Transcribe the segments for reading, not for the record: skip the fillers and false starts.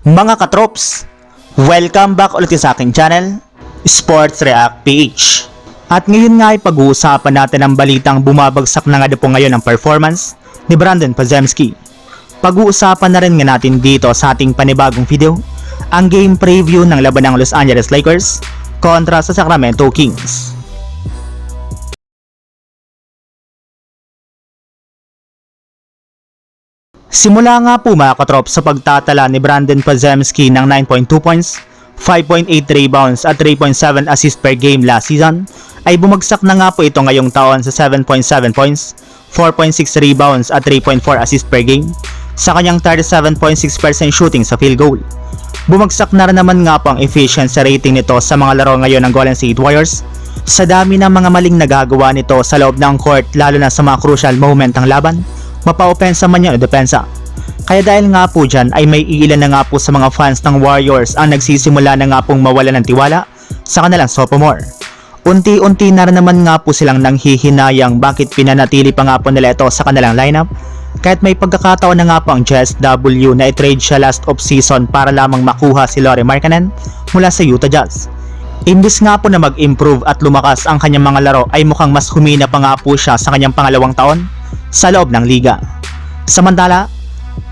Mga katrops, welcome back ulit sa aking channel, Sports React PH. At ngayon nga ay pag-uusapan natin ang balitang bumabagsak na nga po ngayon ang performance ni Brandon Podziemski. Pag-uusapan na rin nga natin dito sa ating panibagong video, ang game preview ng laban ng Los Angeles Lakers kontra sa Sacramento Kings. Simula nga po mga katrop sa pagtatala ni Brandon Podziemski ng 9.2 points, 5.8 rebounds at 3.7 assists per game last season, ay bumagsak na nga po ito ngayong taon sa 7.7 points, 4.6 rebounds at 3.4 assists per game sa kanyang 37.6% shooting sa field goal. Bumagsak na rin naman nga po ang efficiency rating nito sa mga laro ngayon ng Golden State Warriors sa dami ng mga maling nagagawa nito sa loob ng court, lalo na sa mga crucial moment ng laban, mapa-opensa man yan o depensa. Kaya dahil nga po dyan ay may iilan na nga po sa mga fans ng Warriors ang nagsisimula na nga pong mawala ng tiwala sa kanilang sophomore. Unti-unti na rin naman nga po silang nanghihinayang bakit pinanatili pa nga po nila ito sa kanilang lineup, kahit may pagkakataon na nga po ang JSW na i-trade siya last off season para lamang makuha si Lauri Markkanen mula sa Utah Jazz. Imbis nga po na mag-improve at lumakas ang kanyang mga laro ay mukhang mas humina pa nga po siya sa kanyang pangalawang taon sa loob ng liga. Samantala,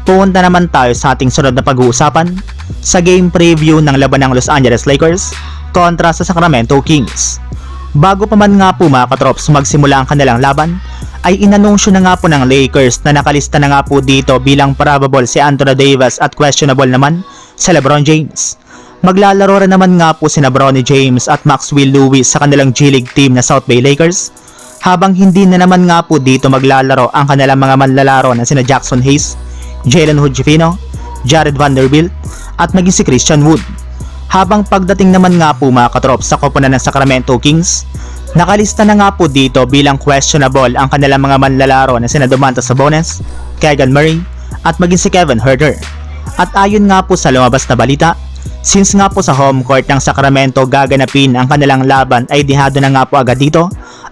punta naman tayo sa ating sunod na pag-uusapan sa game preview ng laban ng Los Angeles Lakers kontra sa Sacramento Kings. Bago pa man nga po mga katrops magsimula ang kanilang laban, ay inanunsyo na nga po ng Lakers na nakalista na nga po dito bilang probable si Anthony Davis at questionable naman si LeBron James. Maglalaro rin naman nga po si Bronny James at Maxwell Lewis sa kanilang G-League team na South Bay Lakers, habang hindi na naman nga po dito maglalaro ang kanilang mga manlalaro na sina Jackson Hayes, Jalen Hood-Schifino, Jared Vanderbilt at maging si Christian Wood. Habang pagdating naman nga po mga katrops sa koponan ng Sacramento Kings, nakalista na nga po dito bilang questionable ang kanilang mga manlalaro na sina Domantas Sabonis, Keegan Murray at maging si Kevin Huerter. At ayon nga po sa lumabas na balita, since nga po sa home court ng Sacramento gaganapin ang kanilang laban ay dihado na nga po agad dito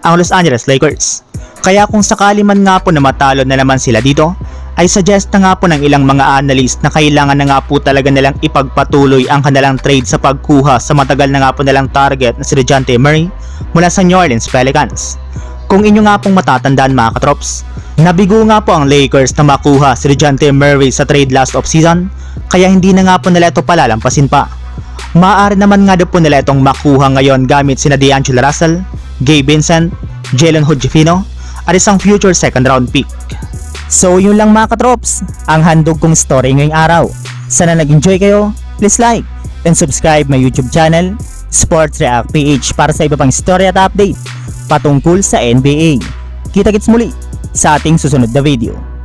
ang Los Angeles Lakers. Kaya kung sakali man nga po na matalo na naman sila dito, ay suggest na nga po ng ilang mga analyst na kailangan na nga po talaga nilang ipagpatuloy ang kanilang trade sa pagkuha sa matagal na nga po nilang target na si DeJounte Murray mula sa New Orleans Pelicans. Kung inyo nga pong matatandaan mga katrops, nabigo nga po ang Lakers na makuha si DeJounte Murray sa trade last off-season, kaya hindi na nga po nila ito palalampasin pa. Maaari naman nga po nila itong makuha ngayon gamit sina D'Angelo Russell, Gabe Vincent, Jalen Hood-Schifino at isang future second round pick. So yun lang mga katrops, ang handog kong story ngayong araw. Sana nag-enjoy kayo, please like and subscribe my YouTube channel, Sports React PH, para sa iba pang story at update patungkol sa NBA. Kita-kits muli sa ating susunod na video.